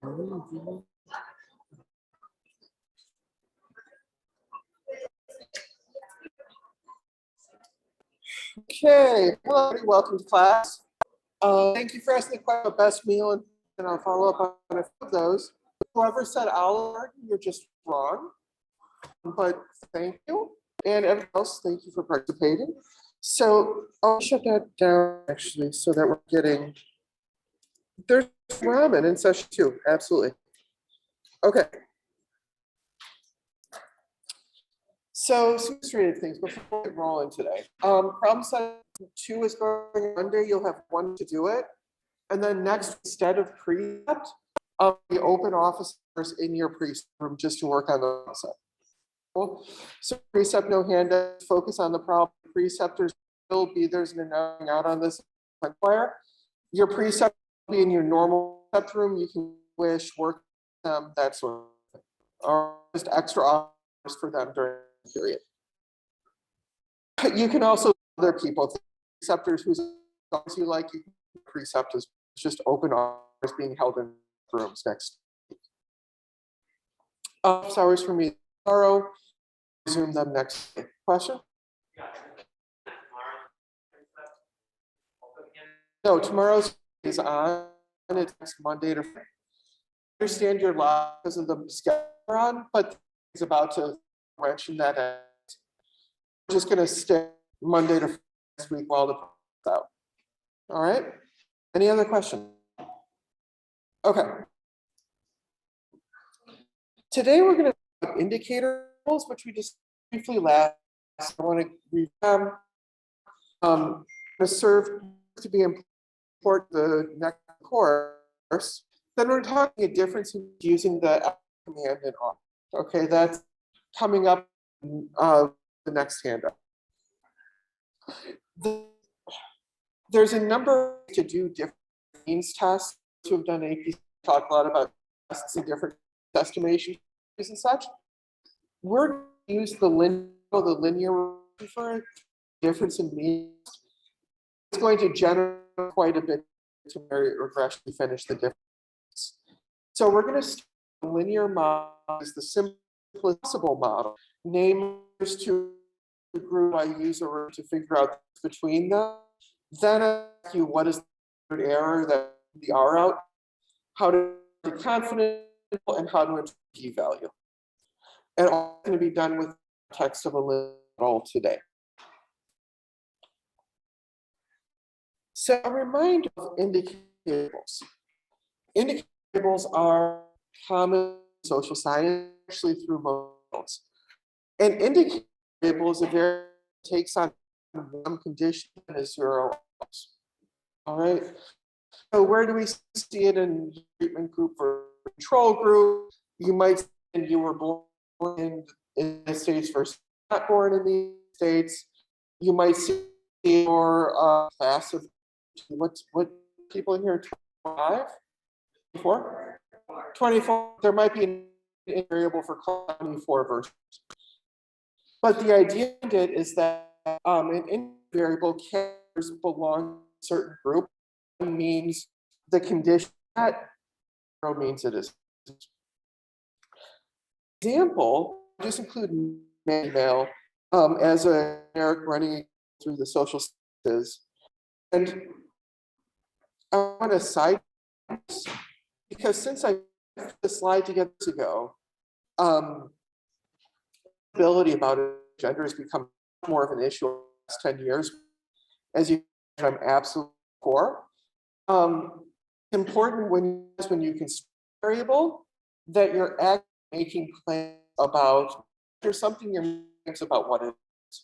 Okay, hello, everybody. Welcome to class. Thank you for asking the question about best meal, and I'll follow up on a few of those. Whoever said Olive Garden, you're just wrong, but thank you. And everyone else, thank you for participating. So I'll shut that down actually so that we're getting, there's ramen in session 2, absolutely. Okay. So some illustrated things before we get rolling today. Problem set 2 is going on Monday. You'll have 1 to do it. And then next, instead of precept, the open office hours in your precept room just to work on the concept. Cool. So precept, no handout, focus on the problem. Preceptors will be, there's an announcing out on this fire. Your precept will be in your normal precept room. You can wish, work them, that sort of thing. Or just extra hours for them during the period. You can also other people, preceptors whose you like, you can precept is just open hours being held in rooms next week. Office hours for me tomorrow. Resume them next week. Question? No, tomorrow's is on, and it's Monday to Friday. I understand your live because of the schedule on, but it's about to mention that. I'm just going to stick Monday to Friday next week while the out. All right. Any other questions? Okay. Today we're going to talk about indicator rules, which we just briefly last. I want to read them. Serve to be important the next course. Then we're talking a difference in using the command and on. Okay, that's coming up the next handout. There's a number to do different means tests. Who have done AP talk a lot about tests and different estimation and such. We're going to use the linear for difference in means. It's going to generate quite a bit to regression to finish the difference. So we're going to start the linear model is the simplest possible model. Name to the group I use to figure out between them. Then ask you what is the error that the R out, how to be confident, and how to enter p-value. And all going to be done with text of a model today. So a reminder of indicators. Indicators are common in social science, actually through models. And indicator is a very takes on one condition as 0. All right. So where do we see it in treatment group or control group? You might say you were born in the States versus not born in the States. You might see your class of what people in here, 25, 24? 24. There might be a variable for 24 versions. But the idea of it is that an variable carriers belong to a certain group. Means the condition that means it is. Example, just include email as a generic running through the social sciences. And I want to cite this because since I put the slide together ago, ability about gender has become more of an issue in the last 10 years. As you know, I'm absolutely core. Important when you can variable that you're actually making claims about there's something you're making about what it is.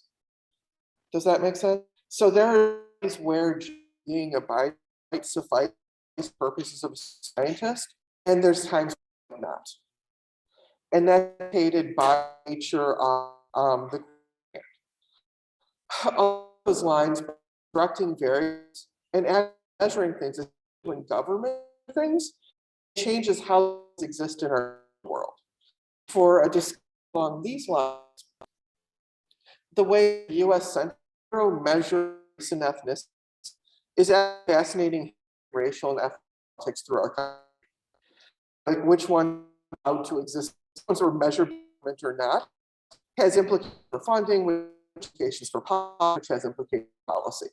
Does that make sense? So there is where being a byte might suffice purposes of a scientist, and there's times not. And that's dictated by nature of the all those lines, constructing variables and measuring things when government things changes how things exist in our world. For a discussion along these lines, the way the U.S. Census Bureau measures race and ethnicity is fascinating racial and ethnic politics through our country. like which one allowed to exist, or measurement or not, has implications for funding, which implications for policy, which has implications for policy.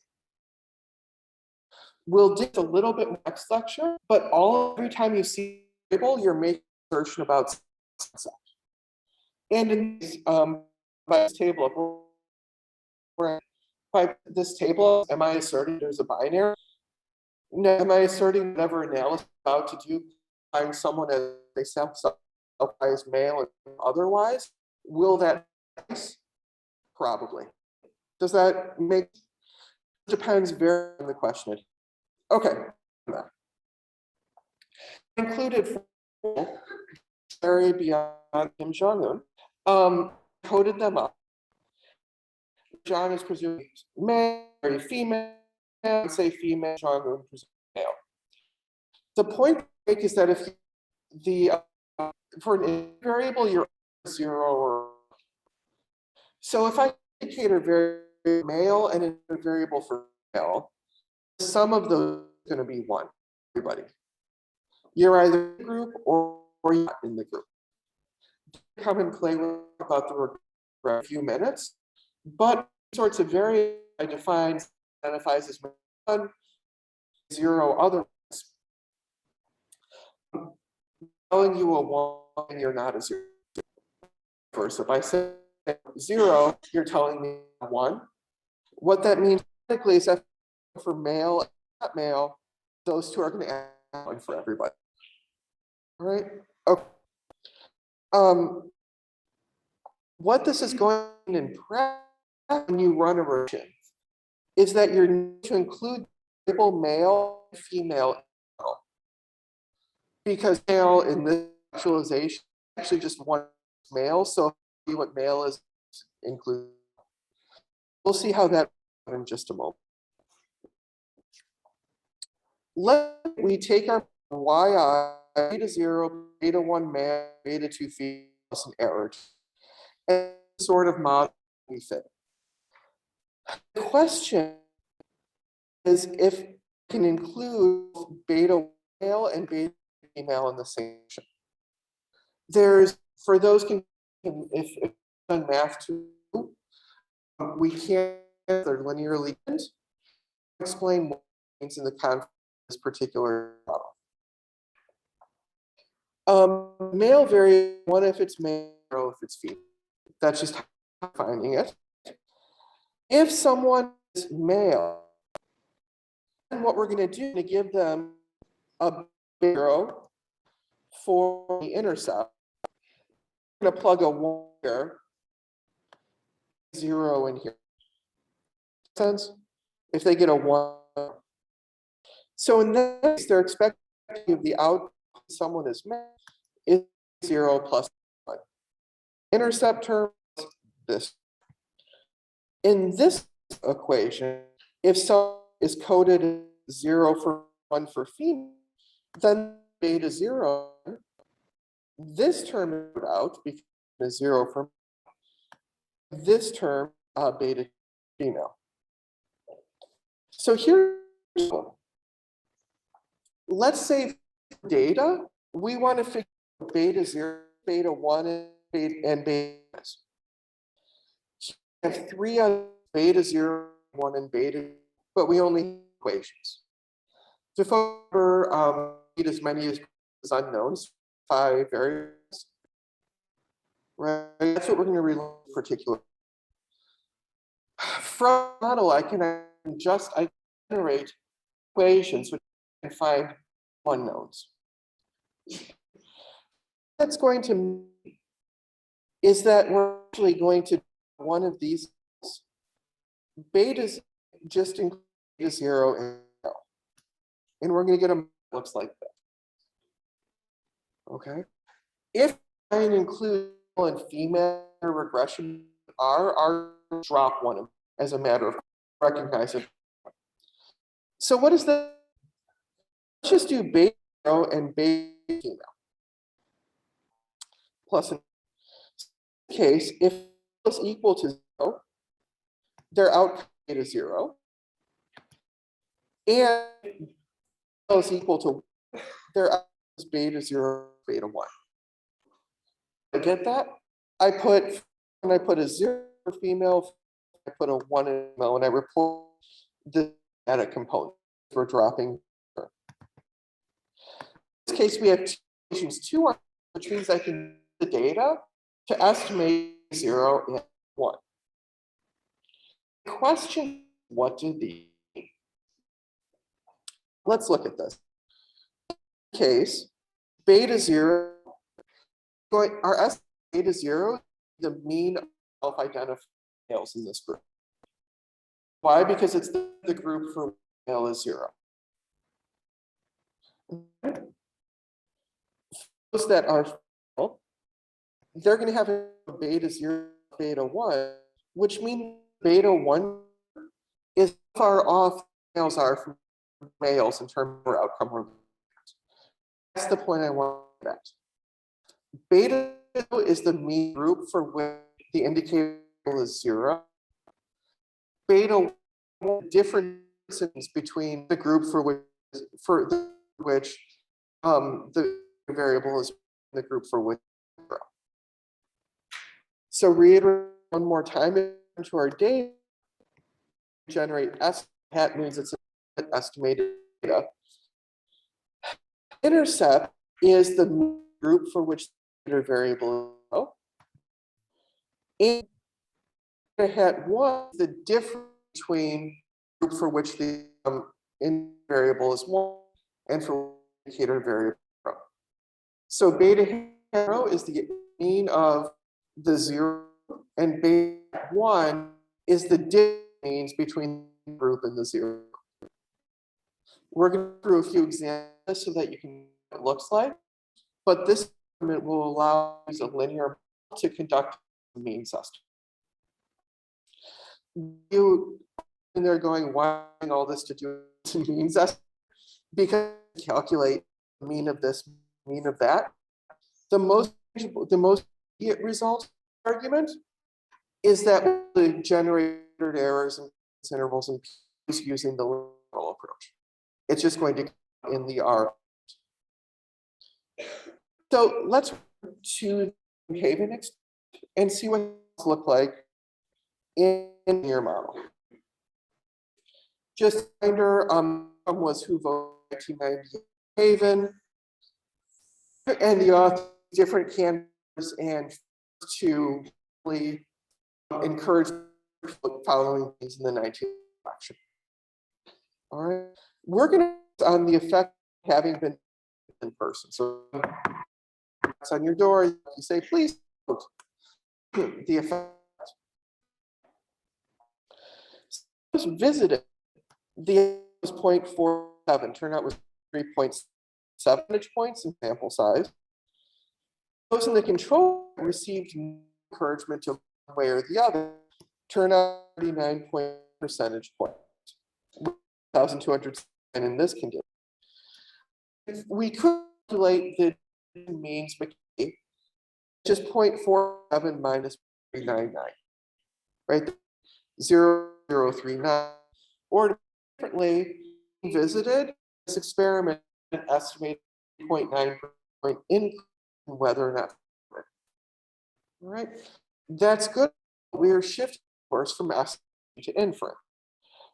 We'll dig a little bit next lecture, but every time you see a table, you're making an assertion about concept. And in this, by this table, by this table, am I asserting there's a binary? No, am I asserting whatever analysis I'm about to do, find someone as they self-identify as male and otherwise? Will that be the case? Probably. Does that make, depends very on the question. Okay. Included beyond Kim Jong-un, coded them up. John is presumed male, female, say female, Jong-un presumed male. The point to make is that if for an variable, you're 0 or so if I indicate a variable male and a variable for male, the sum of those is going to be 1, everybody. You're either in the group or you're not in the group. Come and play with about the for a few minutes, but sorts of variables I define identifies as 1, 0 other. Telling you a 1 and you're not a 0. First, if I say 0, you're telling me 1. What that means technically is that for male and not male, those two are going to add 1 for everybody. All right. Okay. What this is going in practice when you run a regression is that you're need to include label male and female because male in this actualization is actually just one male, so what male is included. We'll see how that in just a moment. We take our yi, beta 0, beta 1 male, beta 2 female plus an error, and sort of model we fit. The question is if we can include beta male and beta female in the same section. There's, for those if done math too, we can't, they're linearly explain what it means in the context of this particular model. Male variable, 1 if it's male, 0 if it's female. That's just how I'm finding it. If someone is male, then what we're going to do is give them a 0 for the intercept. We're going to plug a 1 here, 0 in here. Sense? If they get a 1. So in this case, they're expecting the output someone is male is 0 plus 1. Intercept term this. In this equation, if someone is coded 0 for 1 for female, then beta 0, this term is out because it's 0 for male. This term beta female. So here, let's say data, we want to figure out beta 0, beta 1, and beta. We have 3 on beta 0, 1, and beta, but we only have equations. To need as many as unknowns, 5 variables. Right? That's what we're going to rely on in particular. From the model, I can generate equations which I can find unknowns. That's going to mean is that we're actually going to do one of these betas just include beta 0 and 0. And we're going to get a looks like that. Okay. If I include male and female regression R drop 1 as a matter of recognizing. So what is that? Let's just do beta 0 and beta female. Plus in this case, if is equal to 0, their output is 0. And is equal to their output is beta 0, beta 1. I get that? When I put a 0 for female, I put a 1 in male, and I report the data component for dropping. In this case, we have two equations, 2 on, which means I can use the data to estimate 0 and 1. The question, what do these mean? Let's look at this. In this case, beta 0, our estimate beta 0 is the mean of self-identified males in this group. Why? Because it's the group for male is 0. Those that are female, they're going to have a beta 0, beta 1, which means beta 1 is far off males are from males in terms of outcome related. That's the point I want to get at. Beta 2 is the mean group for which the indicator is 0. Beta 1, difference between the group for which the variable is the group for which 0. So reiterate one more time into our data, generate S hat means it's an estimated data. Intercept is the group for which the variable is 0. And hat 1 is the difference between the group for which the variable is 1 and for indicator variable 0. So beta 0 is the mean of the 0, and beta 1 is the difference between the group and the 0. We're going to go through a few examples so that you can see what it looks like, but this experiment will allow us a linear model to conduct the means estimate. And they're going, why all this to do with means estimate? Because you calculate the mean of this, mean of that. The most immediate result argument is that the generated errors and intervals and P's using the linear model approach. It's just going to come in the R. So let's to Haven and see what it's look like in your model. Just a reminder, was who voted 1990 Haven, and the author different candidates and to really encourage following things in the 19th election. All right, we're going to on the effect of having been in person. So it's on your door. You say, please vote. The effect. Was visited. The was 0.47. Turnout was 3.7 percentage points in sample size. Those in the control received encouragement to one way or the other. Turnout 39 percentage points. 1,200 in this condition. If we could calculate the means McKay, just 0.47 minus 399, right? 0.039. Or differently, visited this experiment and estimated 0.9 point increase in whether or not. All right, that's good. We are shifting, of course, from estimate to inference.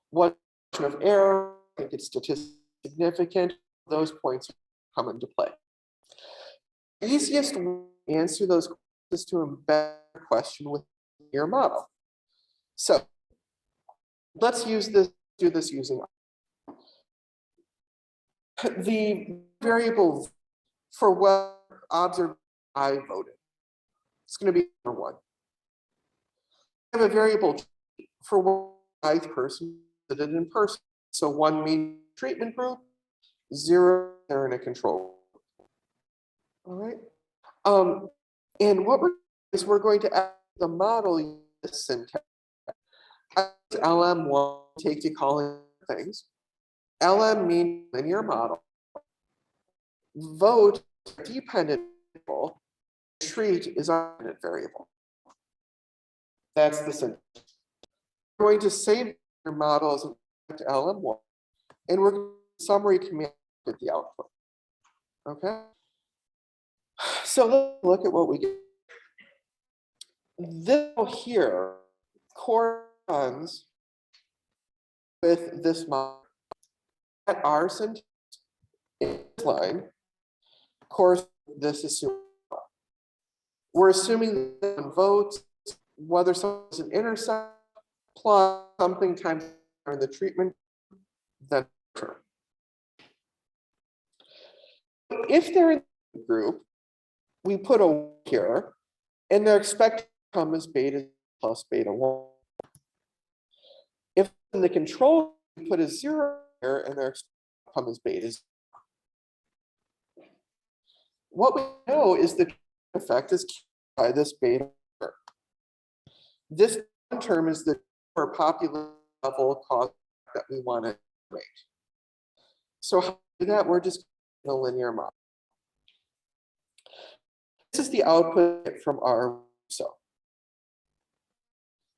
What of error? I think it's statistically significant. Those points come into play. The easiest way to answer those questions is to embed a question with your model. So let's use this. Do this using the variable for what observed I voted. It's going to be number 1. I have a variable for what I person visited in person. So 1 mean treatment group, 0 they're in a control. All right. And what we're going to add the model syntax. LM1 take to calling things. LM means linear model. Vote dependent variable. Treat is a dependent variable. That's the syntax. We're going to save your model as LM1, and we're going to summary command at the output. Okay. So let's look at what we get. This here corresponds with this model. At our syntax in this line, of course, this is we're assuming that one votes, whether someone's an intercept plus something times in the treatment, then term. If they're in the group, we put a here, and their expected outcome is beta plus beta 1. If in the control, we put a 0 here, and their expected outcome is beta 0. What we know is the effect is by this beta term. This term is the population level cause that we want to rate. So how to do that? We're just in a linear model. This is the output from our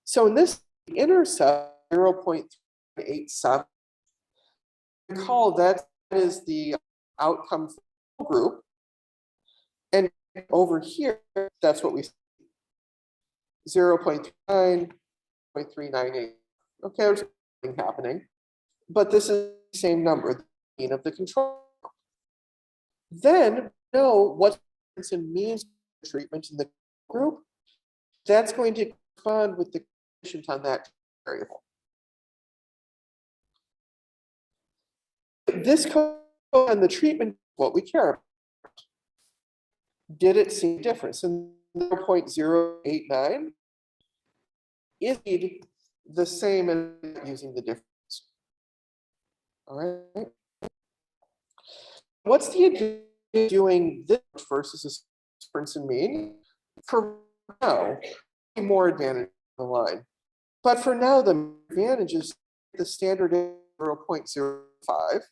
so in this intercept 0.87, recall that is the outcome for the group, and over here that's what we see, 0.39, 0.398. Okay, there's nothing happening, but this is the same number, the mean of the control. Then know what Princeton means for treatment in the group. That's going to correspond with the coefficient on that variable. This code on the treatment, what we care about. Did it see a difference? And 0.089 is the same as using the difference. All right. What's the advantage of doing this versus a Princeton mean? For now, more advantage on the line. But for now, the advantage is the standard is 0.05.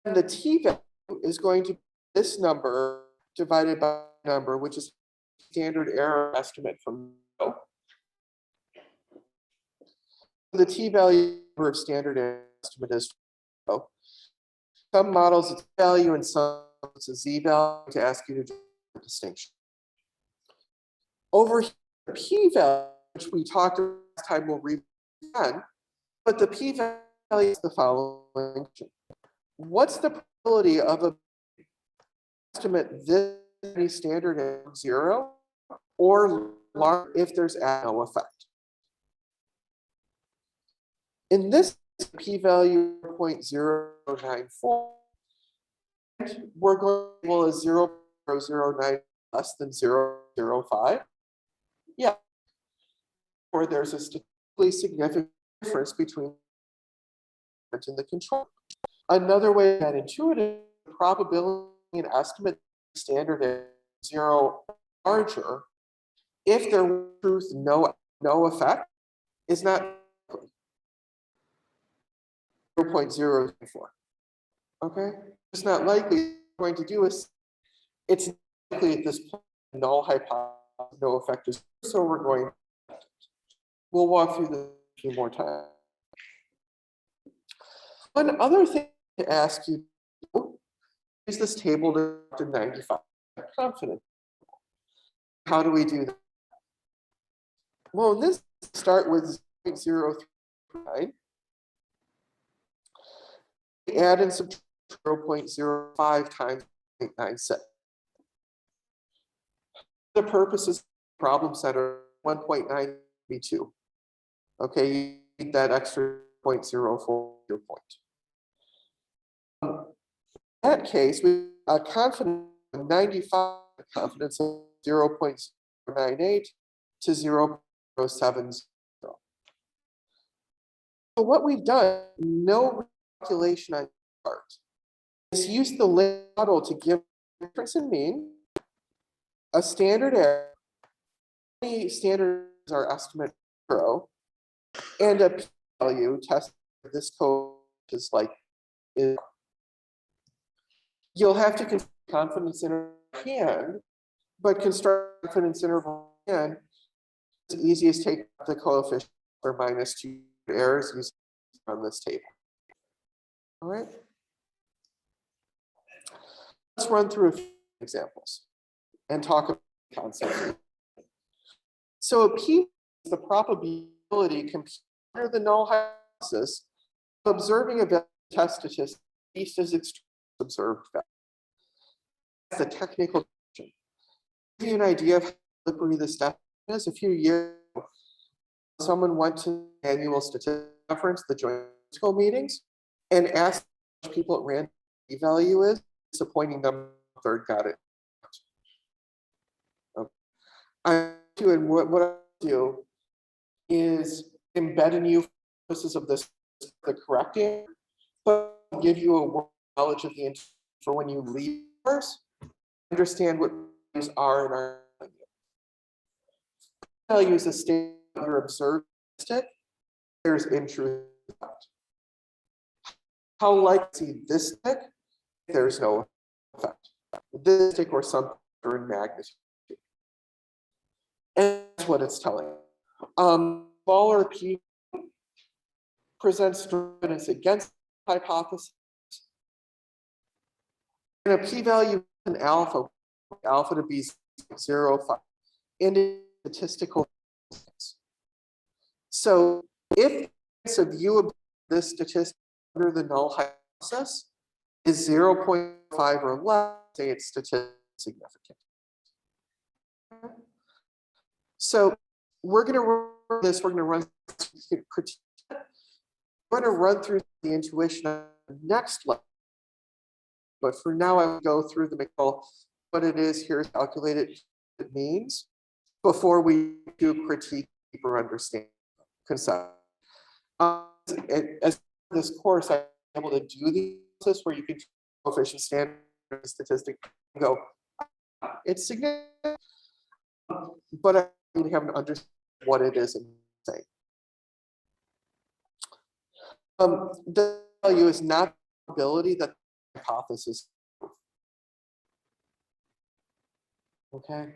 And the t-value is going to be this number divided by a number, which is standard error estimate from no. The t-value of standard error estimate is 0. Some models it's value and some it's a z-value to ask you to do the distinction. Over here, the p-value, which we talked about last time, we'll read again, but the p-value is the following. What's the probability of a estimate this any standard error 0 or large if there's no effect? In this p-value 0.094, we're going well as 0.009 less than 0.05. Yeah, or there's a statistically significant difference between and the control. Another way that intuitive probability and estimate standard is 0 larger if there was truth no effect is not 0.004. Okay, it's not likely going to do is it's likely at this point null hypothesis, no effect is, so we're going. We'll walk through this a few more times. One other thing to ask you is this table to 95% confidence. How do we do that? Well, this start with 0.039. Add and subtract 0.05 times 0.96. The purpose is problem center 1.932. Okay, you need that extra 0.04 your point. In that case, we have confidence 95 confidence of 0.098 to 0.070. So what we've done, no calculation on part, is use the model to give difference in mean, a standard error, any standards are estimate 0, and a p-value test this code is like is. You'll have to construct confidence interval hand, but construct confidence interval hand, it's easy as take the coefficient for -2 errors using on this table. All right. Let's run through a few examples and talk about concepts. So a P is the probability computed under the null hypothesis of observing a value test statistic at least as extreme as observed value. That's the technical definition. To give you an idea of how slippery this definition is, a few years ago, someone went to the annual statistics conference, the joint statistical meetings, and asked people at random p-value is, disappointing them, third got it. Okay. And what I do is embed in you purposes of this the correct answer, but give you a knowledge of the answer for when you leave first, understand what values are and are values a state of your observed statistic. There's intrusive effect. How likely to see this stick? There's no effect. This stick or something in magnitude. And that's what it's telling. Smaller p presents evidence against the hypothesis. And a p-value in alpha to be 0.05 in statistical sense. So if the view of this statistic under the null hypothesis is 0.5 or less, say it's statistically significant. So we're going to run this, we're going to run critique. We're going to run through the intuition on the next level. But for now, I will go through the mechanical, what it is, here's calculated, what it means, before we do critique or understand concept. As this course, I'm able to do the analysis where you can coefficient standard statistic and go, it's significant, but I really haven't understood what it is and say. The value is not the probability that the hypothesis. Okay,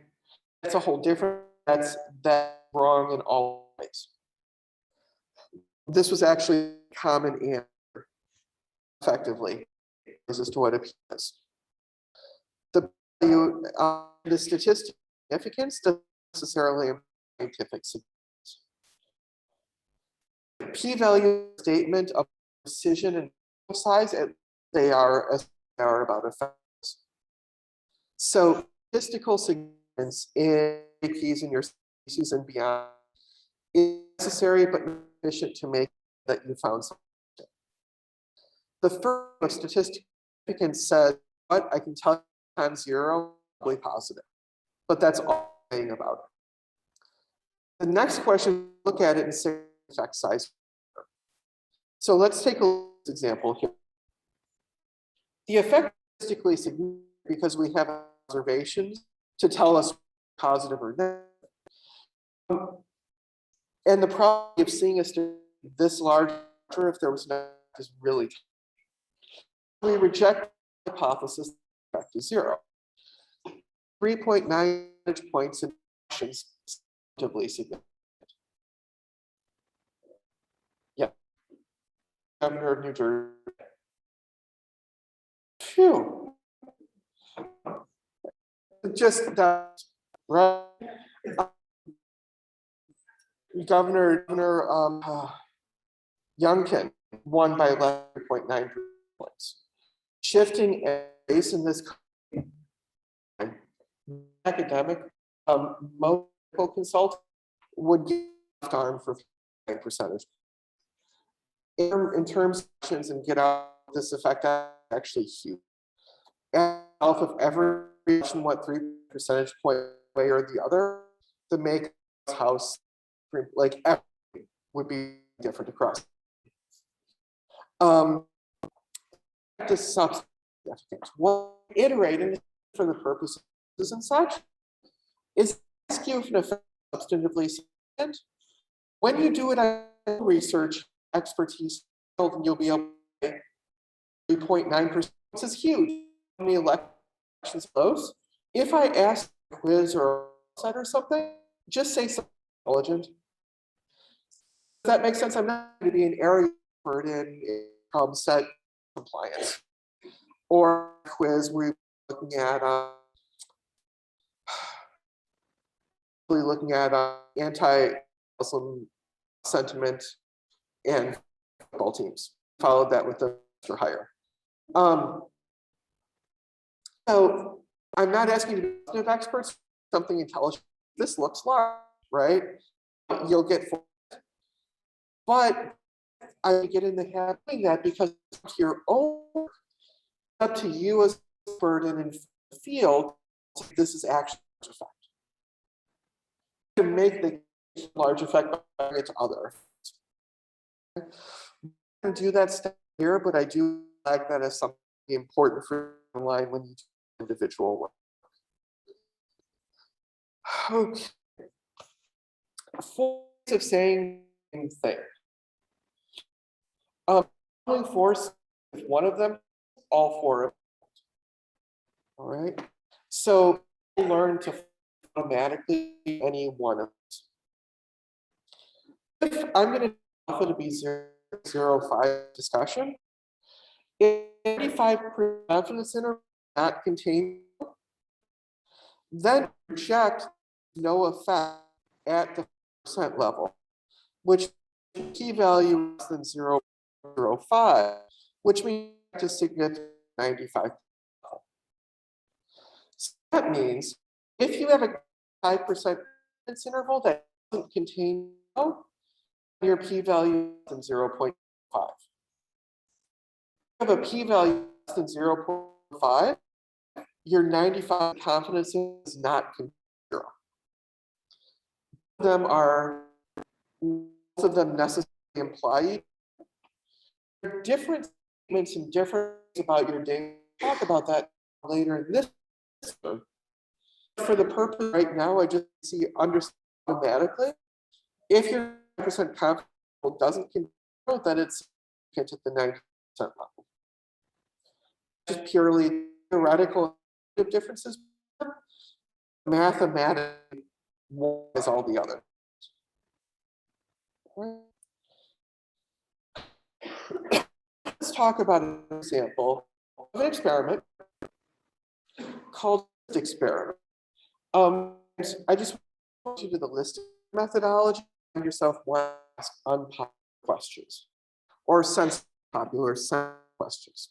that's a whole different. That's wrong in all ways. This was actually a common answer, effectively, as to what it is. The value, the statistical significance doesn't necessarily imply scientific significance. P-value statement of precision and size, they are as they are about effects. So statistical significance in APs in your species and beyond is necessary but not sufficient to make that you found something. The first of statistical significance says, what I can tell you times 0, probably positive, but that's all I'm saying about it. The next question, look at it and say effect size. So let's take a example here. The effect is statistically significant because we have observations to tell us positive or negative. And the probability of seeing a statistic this large if there was no is really tiny. We reject the hypothesis that effect is 0. 3.9 percentage points in actions statistically significant. Yeah. Governor of New Jersey. Phew. Just that, right? Governor Youngkin won by 11.9 points. Shifting base in this academic, most consultant would get left arm for 5%. In terms of actions and get out this effect actually huge. And if every reaction went 3 percentage point way or the other, the make house like everything would be different across. This substance what iterating for the purposes and such is ask you if an effect is substantively significant. When you do it on research expertise, and you'll be able to 3.9%. This is huge. How many elections close? If I ask a quiz or a set or something, just say something intelligent. Does that make sense? I'm not going to be an area expert in set compliance or quiz where looking at anti-Muslim sentiment and football teams. Followed that with the for hire. So I'm not asking you to be experts, something intelligent. This looks large, right? You'll get, but I get in the habit of doing that because it's your own, up to you as a burden in the field. This is actually a effect. To make the large effect by bringing it to other. I can do that step here, but I do like that as something important for online when you do individual work. Okay. 4 ways of saying the same thing. Following force, one of them, all 4 of them. All right. So learn to automatically any one of them. If I'm going to offer to be 0.05 discussion, if 85% confidence interval not contain, then reject no effect at the percent level, which p-value less than 0.05, which means to significant 95. So that means if you have a 5% confidence interval that doesn't contain your p-value less than 0.5. If you have a p-value less than 0.5, your 95 confidence is not 0. Most of them necessarily imply different statements and different about your data. We'll talk about that later in this episode. For the purpose right now, I just see understand automatically. If your 9% confidence doesn't control, then it's at the 90% level. Just purely theoretical differences. Mathematically, one is all the other. Let's talk about an example of an experiment called experiment. I just want you to do the listing methodology and yourself one ask unpopular questions or popular questions.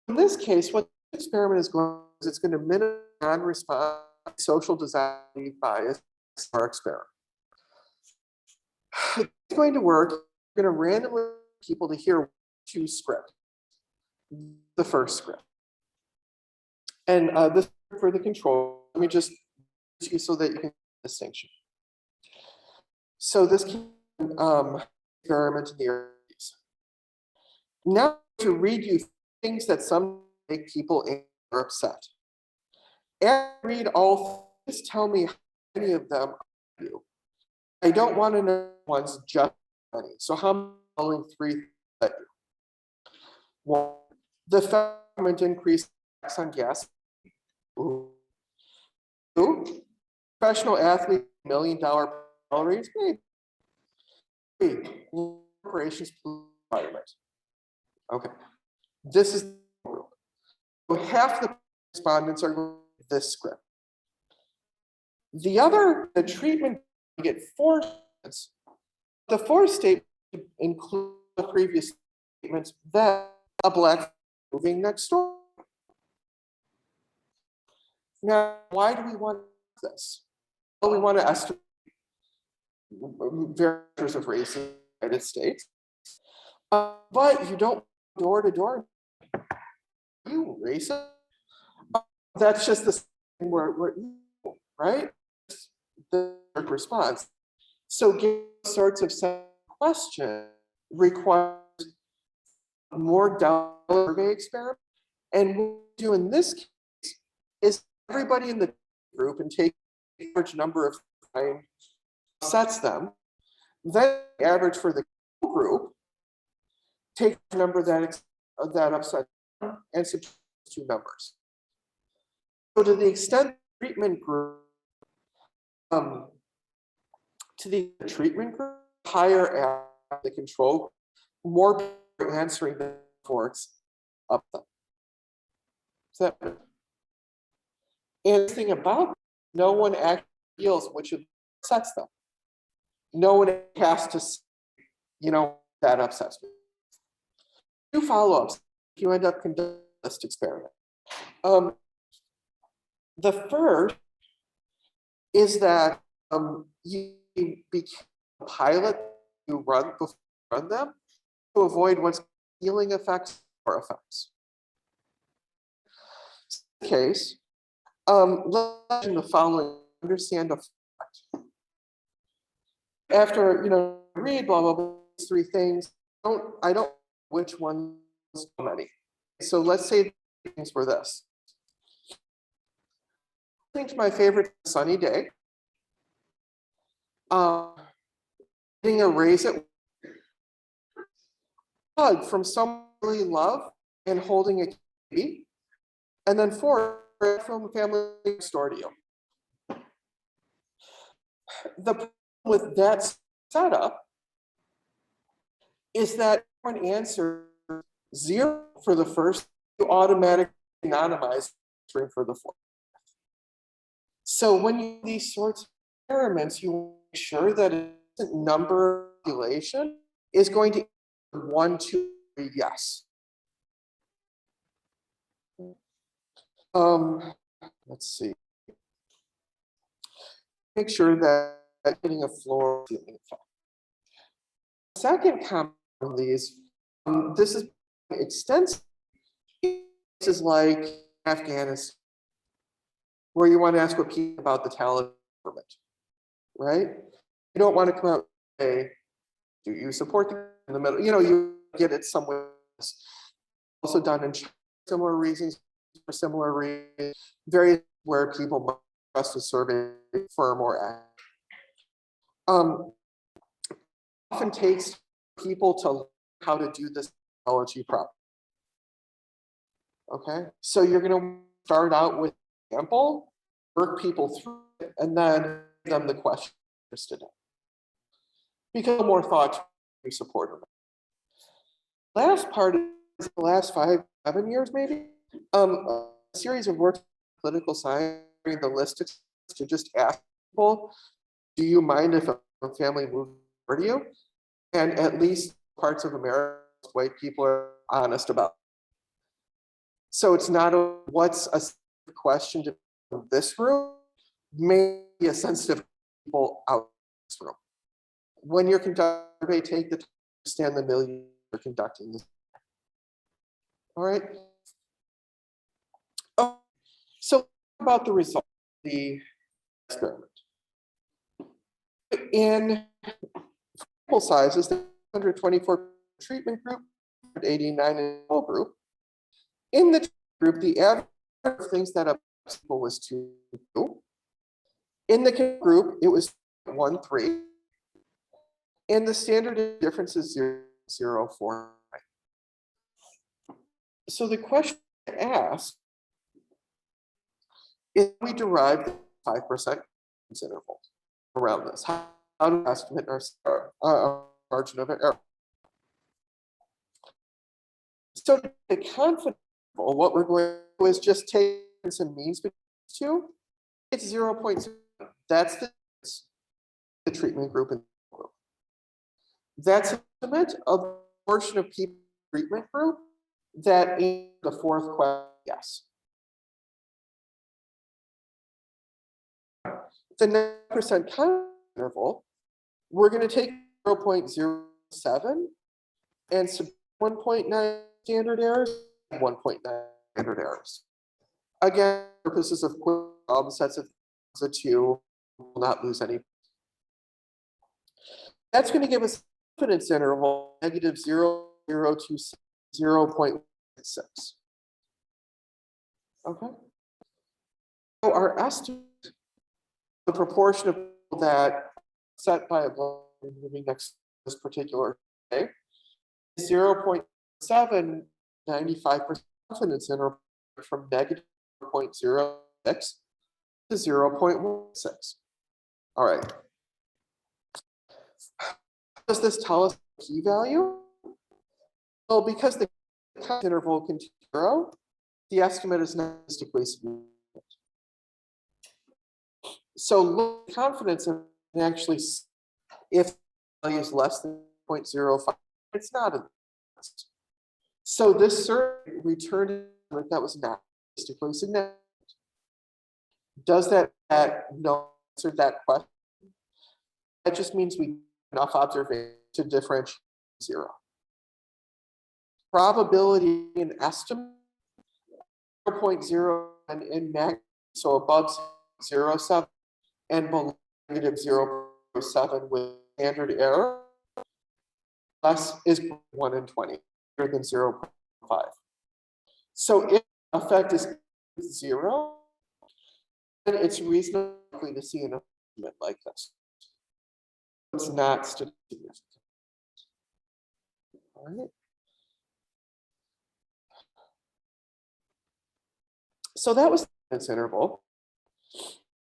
In this case, what the experiment is going to do is it's going to minimize non-response social desire bias for our experiment. It's going to work. We're going to randomly people to hear 2 scripts. The first script. And this for the control, let me just so that you can distinction. So this experiment in the areas. Now to read you things that some make people angry or upset. And read all, just tell me how many of them I do. I don't want to know ones just many. So how many following 3 that do? 1, the government increase tax on gas. 2, professional athlete $1 million salaries. 3, corporations environment. Okay, this is half the respondents are going to this script. The treatment get 4 statements. The 4th statement include the previous statements that a black moving next door. Now, why do we want this? Well, we want to estimate various of race in the United States, but you don't door to door. You racist? That's just the thing where right? The response. So, give sorts of question requires more survey experiment, and what we do in this case is everybody in the group and take a large number of time sets them, then average for the group, take the number that upset and subtract 2 numbers. So to the extent treatment group, higher at the control, more people answering the reports up them. And the thing about it, no one actually feels which of upsets them. No one has to, that upsets me. 2 follow-ups. You end up conducting this experiment. The first is that you become a pilot, you run before you run them to avoid what's healing effects or effects. In this case, let's imagine the following, understand a fact. After, read blah, blah, blah, these 3 things, I don't know which one is so many. So let's say things were this. I think my favorite sunny day. Getting a raise at hug from someone you really love and holding a baby. And then 4, from family next door to you. The problem with that setup is that one answer 0 for the first, you automatically anonymize for the 4th. So when you do these sorts of experiments, you make sure that a number population is going to 1, 2, 3, yes. Let's see. Make sure that getting a floor ceiling effect. Second comment on these, this is extensive. This is like Afghanistan, where you want to ask what people about the Taliban government, right? You don't want to come out and say, do you support them in the middle? You get it somewhere else. Also done in similar reasons, for similar reasons, various where people must trust a survey firm or act. Often takes people to learn how to do this technology properly. Okay, so you're going to start out with an example, work people through it, and then give them the question they're interested in. Because more thought to support them. Last part is the last 5, 7 years, maybe. A series of works in political science, the list to just ask people, do you mind if a family moves over to you? And at least parts of America, white people are honest about it. So it's not what's a question to this room, may be a sensitive people out this room. When you're conducting a survey, take the time to understand the million you're conducting this. All right. Oh, so about the result of the experiment. In sample sizes, the 124 treatment group, 89 in the control group. In the group, the average of things that a people was 2. In the control group, it was 1.3. And the standard difference is 0.04. So the question to ask is, we derive the 5% interval around this. How do we estimate our margin of error? So the confidence interval, what we're going to do is just take some means between these 2. It's 0.0. That's the treatment group and the group. That's an estimate of the portion of people in the treatment group that in the 4th question, yes. The 9% confidence interval, we're going to take 0.07 and subtract 1.9 standard errors, 1.9 standard errors. Again, purposes of all the sets of 2 will not lose any. That's going to give us confidence interval negative 0.0 to 0.6. Okay. So our estimate, the proportion of people that set by a blind moving next to this particular day, is 0.7, 95% confidence interval from negative 0.06 to 0.16. All right. Does this tell us the p-value? Well, because the confidence interval can be 0, the estimate is not statistically significant. So low confidence in actually, if value is less than 0.05, it's not a test. So this survey returned an estimate that was not statistically significant. Does that no answer that question? That just means we have enough observation to differentiate 0. Probability in estimate 0.0 and in magnitude, so above 0.07 and below negative 0.07 with standard error, less is 1 in 20, greater than 0.5. So if effect is 0, then it's reasonably likely to see an estimate like this. It's not statistically significant. All right. So that was the confidence interval.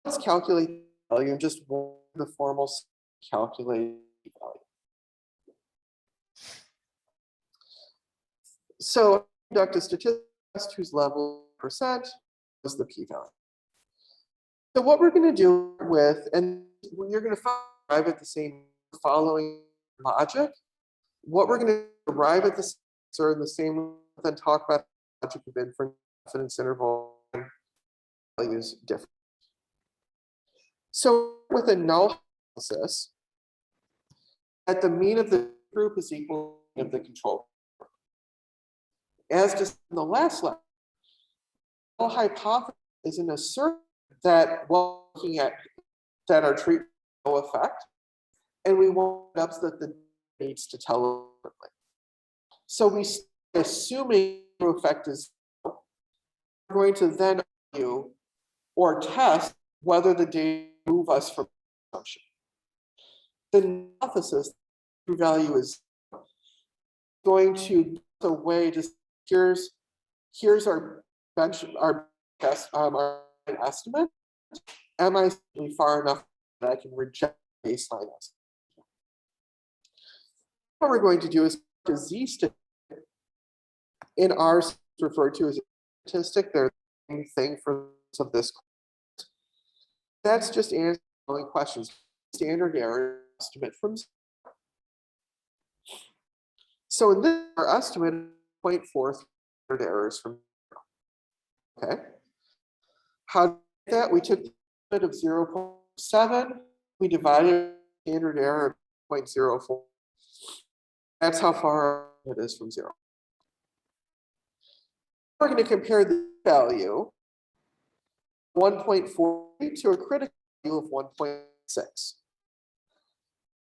Let's calculate the value and just one of the formal calculate value. So conduct a statistical test whose level percent is the p-value. So what we're going to do with, and you're going to arrive at the same following logic. What we're going to arrive at this are in the same, then talk about the logic of inference, confidence interval, and values different. So with a null hypothesis, that the mean of the group is equal to the mean of the control group. As just in the last lecture, null hypothesis is an assertion that while looking at that our treatment has no effect, and we want up that the needs to tell us differently. So we assuming no effect is zero, we're going to then argue or test whether the data move us from assumption. The hypothesis true value is going to the way to here's our bench our best our estimate. Am I far enough that I can reject baseline estimate? What we're going to do is a z statistic in R referred to as a statistic. They're the same thing for of this. That's just answering the following questions. Standard error estimate from 0. So in this, our estimate 0.4 standard errors from 0. Okay. How did we do that? We took the estimate of 0.7, we divided standard error of 0.04. That's how far it is from 0. We're going to compare the value 1.4 to a critical value of 1.6.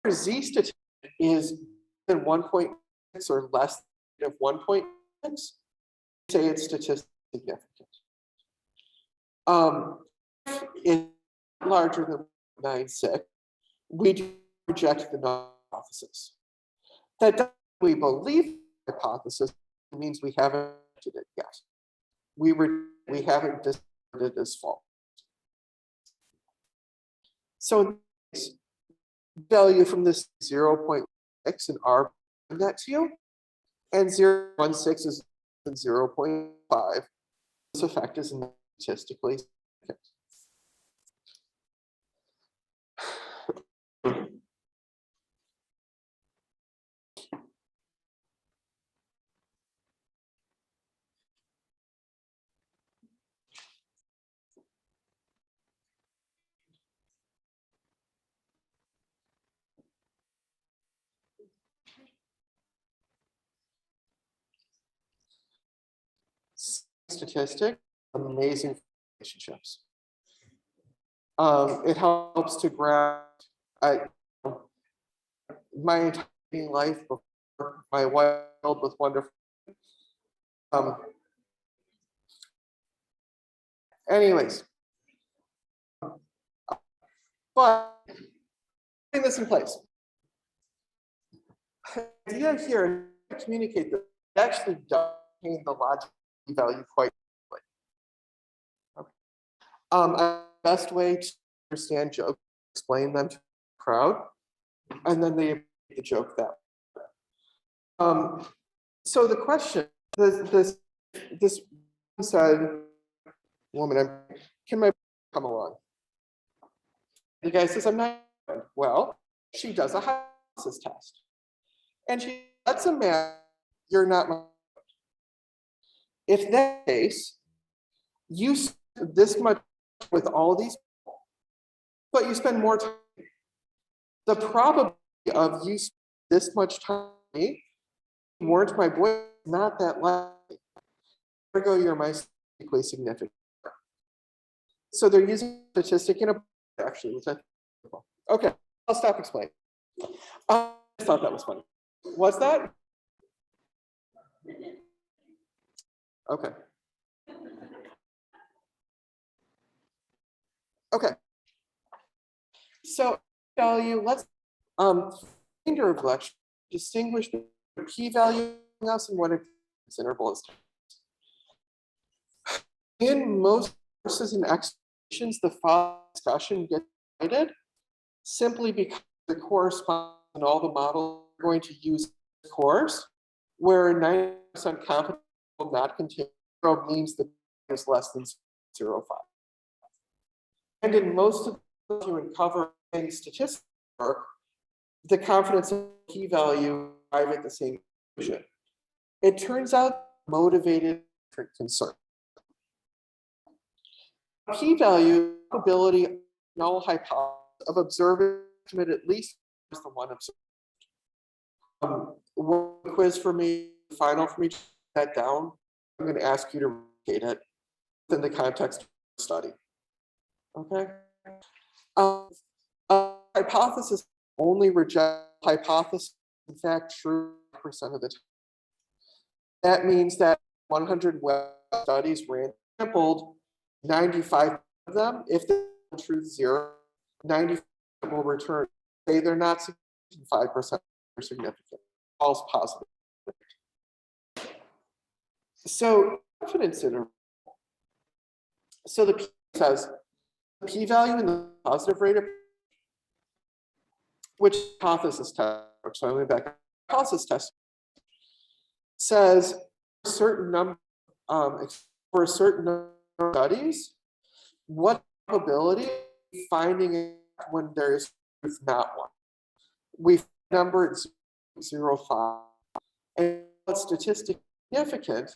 Our z statistic is than 1.6 or less than 1.6. Say it's statistically significant. If it's larger than 0.96, we do reject the null hypothesis. That doesn't mean we believe the hypothesis, it means we haven't rejected it yet. We haven't decided it as false. So value from this 0.6 in R that to you, and 0.16 is 0.5. This effect is not statistically significant. Statistic, amazing relationships. It helps to grab my entire life before my wife filled with wonderful. Anyways, but putting this in place. The idea here is to communicate that it actually does contain the logic value quite quickly. Okay. Best way to understand jokes, explain them to the crowd, and then they repeat the joke that way. So the question, this said, woman, can my come along? The guy says, I'm not. Well, she does a hypothesis test. And she lets him know you're not my. If that case, you spend this much with all these people, but you spend more time. The probability of you spend this much time with me, weren't my boy, not that likely. Ergo, you're my statistically significant. So they're using statistic in a actually, which I think is cool. Okay, I'll stop explaining. I thought that was funny. Was that? Okay. Okay. So value, let's remainder of lecture distinguish between a p-value us and what a interval is. In most courses and explanations, the following discussion gets cited simply because the corresponds and all the models are going to use the course, where 90% confidence will not contain 0 means the is less than 0.05. And in most of the you uncover statistical work, the confidence in p-value arrive at the same conclusion. It turns out motivated different concern. P-value probability null hypothesis of observing at least the one observed. One quiz for me, final for me to that down. I'm going to ask you to replicate it within the context of the study. Okay. Hypothesis only reject hypothesis, in fact, true percent of the time. That means that 100 web studies sampled 95 of them. If the truth 0, 95 will return. Say they're not 5% are significant. False positive. So confidence interval. So the P says the p-value in the positive rate of which hypothesis test, so I'm going back hypothesis test says a certain number for a certain number of studies, what probability finding it when there is not one. We numbered 0.05, and what's statistically significant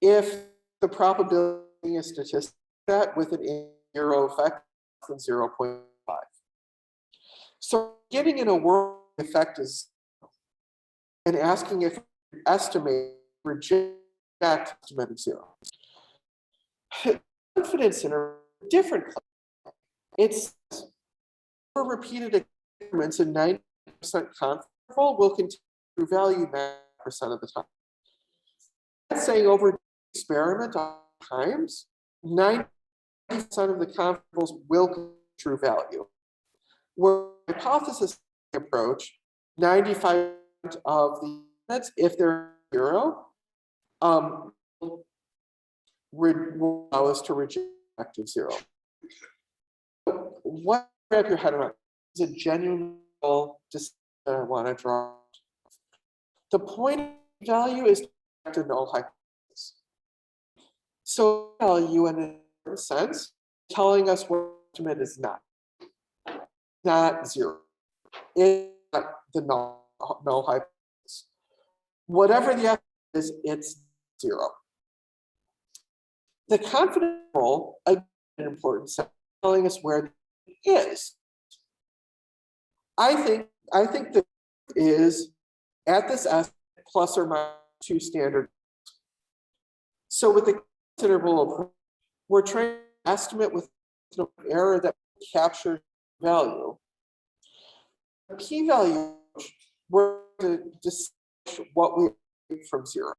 if the probability is statistic that with an 0 effect than 0.5. So getting in a world effect is and asking if estimate reject that estimate of 0. Confidence in a different class. It's for repeated experiments in 90% confidence interval will continue to value 90% of the time. That's saying over experiment times, 90% of the confidence intervals will continue true value. Where hypothesis approach, 95% of the units, if they're 0, will allow us to reject active 0. What wrap your head around is a genuine decision that I want to draw. The point of value is to null hypothesis. So value in a sense telling us what estimate is not 0. It's not the null hypothesis. Whatever the estimate is, it's 0. The confidence interval, again, an important sense, telling us where it is. I think that is at this estimate plus or minus 2 standard. So with the interval approach, we're trying to estimate with an error that captures value. The p-value, we're going to distinguish what we get from 0.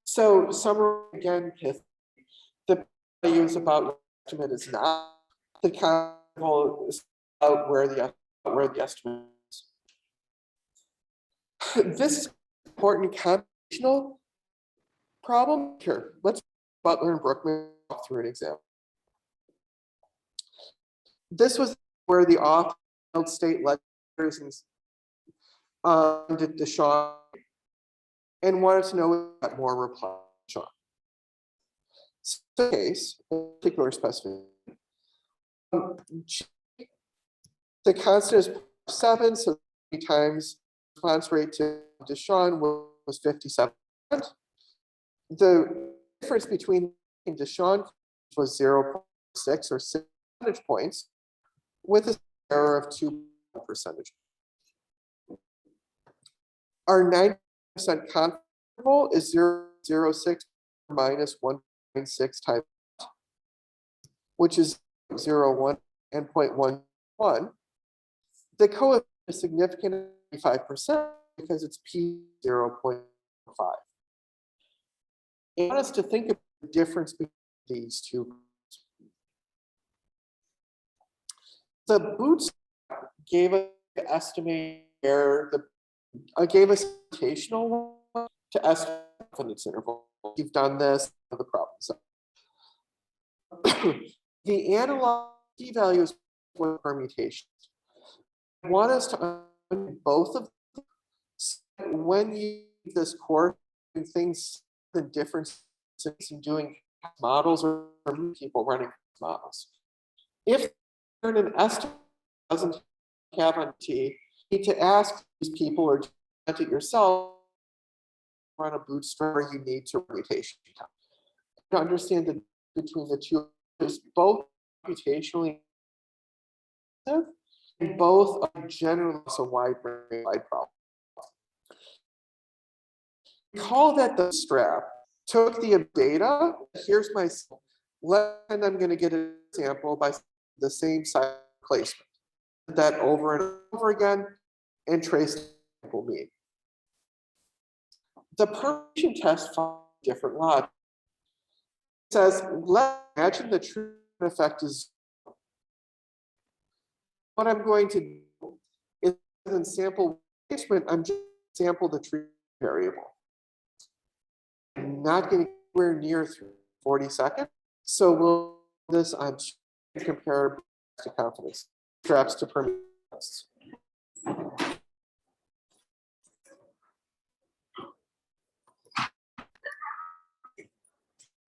So summary again, the value is about what the estimate is not. The interval is about where the estimate is. This is an important computational problem. Here, let's Butler and Brookman walk through an example. This was where the author held state legislators did Deshawn and wanted to know if we got more replies. Sean. So in this case, in particular specification, the constant is 7, so 3 times response rate to Deshaun was 57%. The difference between Deshaun was 0.6 or 6 percentage points with an error of 2 percentage. Our 90% confidence interval is 0.06 minus 1.6 times, which is 0.1 and 0.11. The coefficient is significant at 5% because it's p 0.5. I want us to think about the difference between these two. The bootstrap gave us the estimated error, gave us computational one to estimate the confidence interval. You've done this for the problems. The analog p-value is one permutation. I want us to understand both of them. So when you do this course, and things, the difference in doing models or people running models. If you're in an estimate doesn't have on T, you need to ask these people or at it yourself, run a bootstrap, you need to permutation time. To understand the between the two is both computationally and both are generally a wide problem. Call that the strap. Took the data. Here's my. And I'm going to get an example by the same size placement. That over and over again, and trace the sample mean. The permutation test follows different logic. It says, let's imagine the true effect is. What I'm going to do is in sample placement, I'm just sample the true variable. I'm not getting anywhere near 40 seconds. So we'll do this on compare to confidence straps to permutation tests.